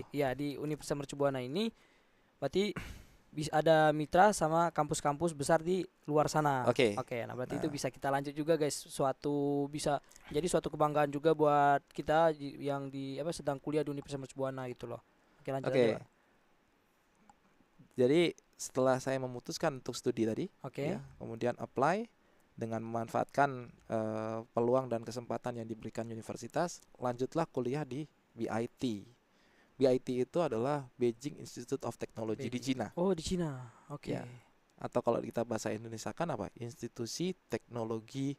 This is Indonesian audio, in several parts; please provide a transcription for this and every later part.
ya di Universitas Mercu Buana ini berarti bisa ada mitra sama kampus-kampus besar di luar sana. Oke. Oke, nah berarti itu Nah, bisa kita lanjut juga guys. Suatu bisa jadi suatu kebanggaan juga buat kita yang di apa sedang kuliah di Universitas Mercu Buana gitu loh. Oke, lanjut aja, oke. Pak. Jadi setelah saya memutuskan untuk studi tadi, Oke. ya, kemudian apply dengan memanfaatkan peluang dan kesempatan yang diberikan universitas, lanjutlah kuliah di BIT. BIT itu adalah Beijing Institute of Technology di Beijing. Cina, Oh, di Cina. ya. Oke. Atau kalau kita bahasa Indonesia kan apa? Institusi Teknologi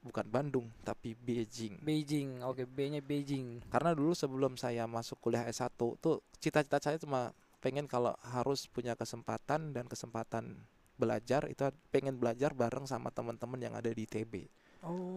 bukan Bandung, tapi Beijing. Beijing. Oke, B-nya Beijing. Karena dulu sebelum saya masuk kuliah S1 tuh cita-cita saya cuma pengen kalau harus punya kesempatan dan kesempatan belajar itu pengen belajar bareng sama teman-teman yang ada di ITB.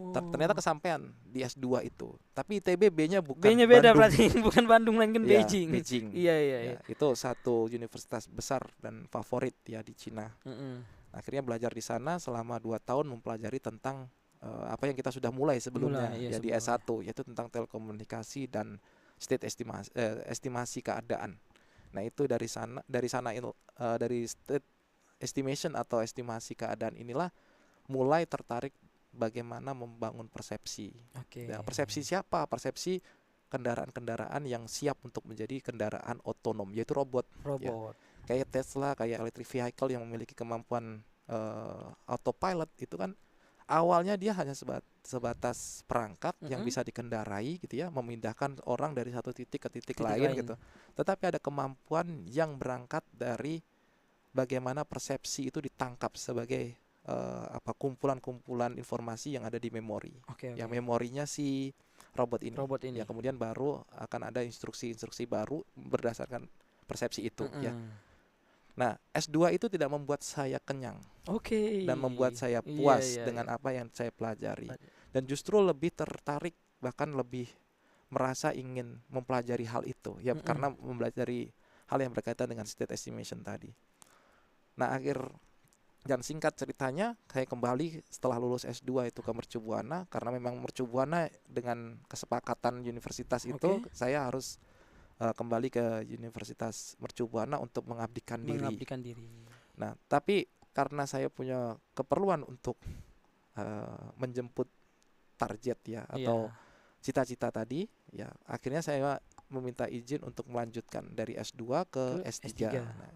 Ternyata Oh. kesampaian di S2 itu. Tapi ITB B-nya bukan B-nya beda Bandung. berarti bukan Bandung lain kan Ya, Beijing. Beijing. Iya, iya, Ya, iya. itu satu universitas besar dan favorit ya di Cina. Mm-mm. Akhirnya belajar di sana selama 2 tahun mempelajari tentang apa yang kita sudah mulai sebelumnya Mulai, iya ya di sebelumnya. S1 yaitu tentang telekomunikasi dan estimasi keadaan. Nah, itu dari state estimation atau estimasi keadaan inilah mulai tertarik bagaimana membangun persepsi. Oke. Ya, persepsi siapa? Persepsi kendaraan-kendaraan yang siap untuk menjadi kendaraan otonom, yaitu robot. Ya, Robot. kayak Tesla, kayak electric vehicle yang memiliki kemampuan autopilot itu kan awalnya dia hanya sebatas perangkat yang Mm-mm. bisa dikendarai gitu ya, memindahkan orang dari satu titik ke titik Titik lain lain. gitu. Tetapi ada kemampuan yang berangkat dari bagaimana persepsi itu ditangkap sebagai kumpulan-kumpulan informasi yang ada di memori. Oke, Ya, oke. memorinya si robot ini. Robot Ya, ini. kemudian baru akan ada instruksi-instruksi baru berdasarkan persepsi itu ya. Mm-mm. Nah, S2 itu tidak membuat saya kenyang Oke. dan membuat saya Iya, puas iya, iya. dengan apa yang saya pelajari. Dan justru lebih tertarik, bahkan lebih merasa ingin mempelajari hal itu. Ya, Mm-mm. karena mempelajari hal yang berkaitan dengan state estimation tadi. Nah, dan singkat ceritanya, saya kembali setelah lulus S2 itu ke Mercu Buana karena memang Mercu Buana dengan kesepakatan universitas itu Oke. saya harus kembali ke Universitas Mercu Buana untuk mengabdikan diri. Mengabdikan diri. Nah, tapi karena saya punya keperluan untuk menjemput target ya atau Iya. cita-cita tadi, ya akhirnya saya meminta izin untuk melanjutkan dari S2 ke Ke S3. S3. Nah,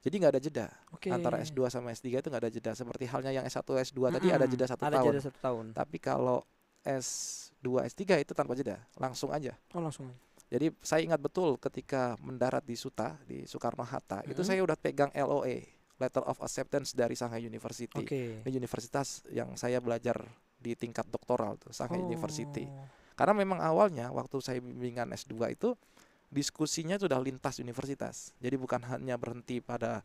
jadi nggak ada jeda Oke. antara S2 sama S3 itu nggak ada jeda seperti halnya yang S1 S2 tadi ada Mm-mm. jeda satu Ada jeda tahun. 1 tahun. Tapi kalau S2 S3 itu tanpa jeda, langsung aja. Oh, langsung aja. Jadi saya ingat betul ketika mendarat di SUTA di Soekarno-Hatta, itu Mm-mm. saya udah pegang LOA, Letter of Acceptance dari Shanghai University. Oke. Ini universitas yang saya belajar di tingkat doktoral tuh, Shanghai University. Oh. Karena memang awalnya waktu saya bimbingan S2 itu diskusinya sudah lintas universitas. Jadi bukan hanya berhenti pada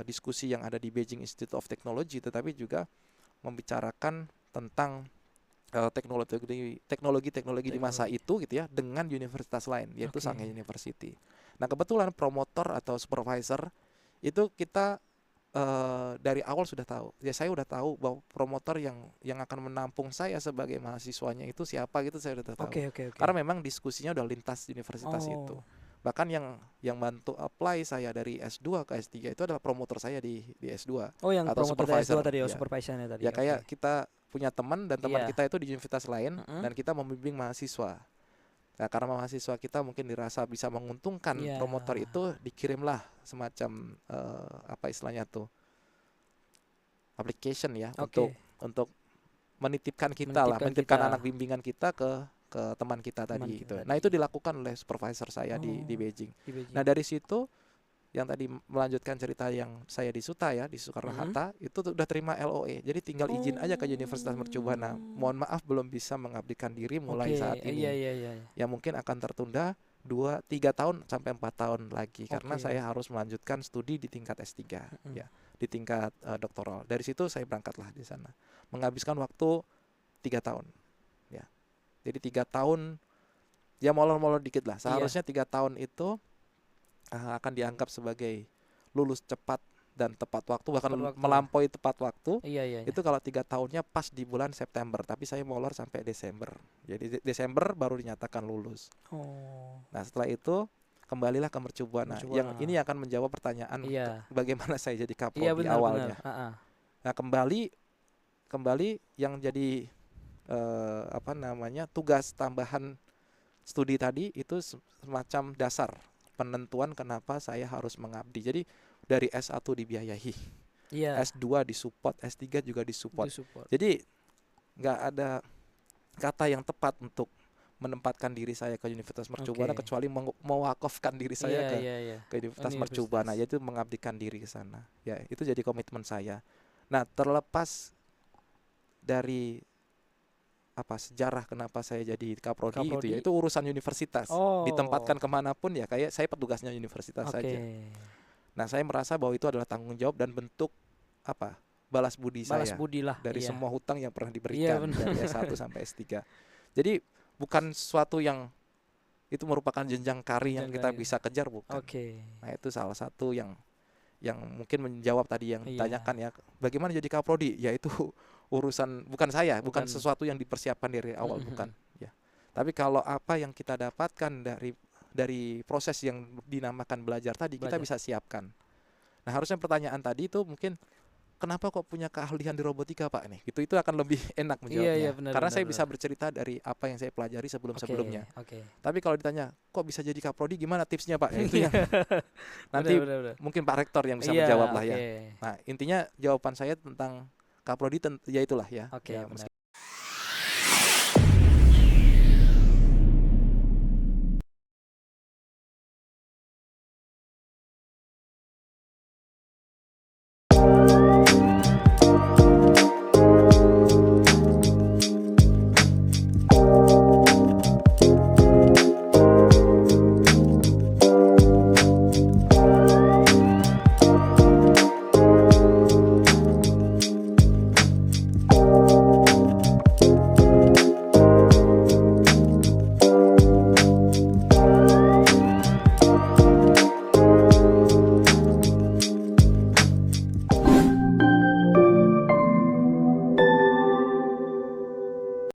diskusi yang ada di Beijing Institute of Technology, tetapi juga membicarakan tentang teknologi-teknologi di masa Teknologi. itu gitu ya dengan universitas lain yaitu Oke. Shanghai University. Nah, kebetulan promotor atau supervisor itu kita dari awal sudah tahu. Ya, saya udah tahu bahwa promotor yang akan menampung saya sebagai mahasiswanya itu siapa gitu saya udah tahu. Oke, oke, oke. Karena memang diskusinya udah lintas universitas itu. Oh. Bahkan yang bantu apply saya dari S2 ke S3 itu adalah promotor saya di S2 Oh, yang atau promotor dari S2 supervisor tadi, oh ya. supervisornya tadi. Ya Oke. kayak kita punya teman dan teman Iya. kita itu di universitas lain Mm-mm. dan kita membimbing mahasiswa. Nah, karena mahasiswa kita mungkin dirasa bisa menguntungkan Iya. promotor itu dikirimlah semacam apa istilahnya tuh application ya Oke. untuk menitipkan kita lah, Menitipkan menitipkan kita anak bimbingan kita ke teman kita teman tadi gitu. kita Nah, tadi. itu dilakukan oleh supervisor saya di Oh, Beijing. di Nah, Beijing. dari situ yang tadi melanjutkan cerita yang saya di SUTA ya di Mm-mm. Soekarno-Hatta itu udah terima LOE. Jadi tinggal izin aja ke Universitas Mercu Buana. Oh. Mohon maaf belum bisa mengabdikan diri mulai Oke. saat Iya, ini. iya, iya, iya. Ya mungkin akan tertunda 2-3 tahun sampai 4 tahun lagi karena Oke. saya harus melanjutkan studi di tingkat S3 Mm-mm. ya, di tingkat doktoral. Dari situ saya berangkatlah di sana. Menghabiskan waktu 3 tahun ya. Jadi 3 tahun ya molor-molor dikit lah. Iya. Seharusnya 3 tahun itu akan dianggap sebagai lulus cepat dan tepat waktu, bahkan Tepat waktu. melampaui tepat waktu. Iya, iya, iya. Itu kalau 3 tahunnya pas di bulan September, tapi saya molor sampai Desember. Jadi Desember baru dinyatakan lulus. Oh. Nah, setelah itu kembalilah ke Mercubuana. Mercubuana. Yang ini akan menjawab pertanyaan Iya. bagaimana saya jadi Iya kaprodi benar awalnya. benar. Nah, kembali yang jadi tugas tambahan studi tadi itu semacam dasar penentuan kenapa saya harus mengabdi. Jadi dari S1 dibiayai, Iya. S2 disupport, S3 juga disupport. Disupport. Jadi nggak ada kata yang tepat untuk menempatkan diri saya ke Universitas Mercubuana kecuali mewakafkan diri saya ke Universitas Mercubuana, yaitu mengabdikan diri ke sana. Ya, itu jadi komitmen saya. Nah, terlepas dari sejarah kenapa saya jadi kaprodi itu ya, itu urusan universitas. Ditempatkan kemanapun ya kayak saya petugasnya universitas saja. Nah, saya merasa bahwa itu adalah tanggung jawab dan bentuk balas budi saya dari semua hutang yang pernah diberikan dari S1 sampai S3. Jadi bukan sesuatu yang itu merupakan jenjang karir yang kita bisa kejar, bukan. Nah, itu salah satu yang mungkin menjawab tadi yang ditanyakan ya, bagaimana jadi kaprodi, yaitu urusan bukan saya, bukan sesuatu yang dipersiapkan dari awal, bukan ya. Tapi kalau apa yang kita dapatkan dari proses yang dinamakan belajar tadi, kita bisa siapkan. Nah, harusnya pertanyaan tadi itu mungkin kenapa kok punya keahlian di robotika, Pak, nih? Itu akan lebih enak menjawabnya. Karena saya bisa bercerita dari apa yang saya pelajari sebelumnya. Tapi kalau ditanya, kok bisa jadi kaprodi, gimana tipsnya, Pak? Itu yang nanti mungkin Pak Rektor yang bisa menjawab lah ya. Nah, intinya jawaban saya tentang kaprodi ya itulah ya.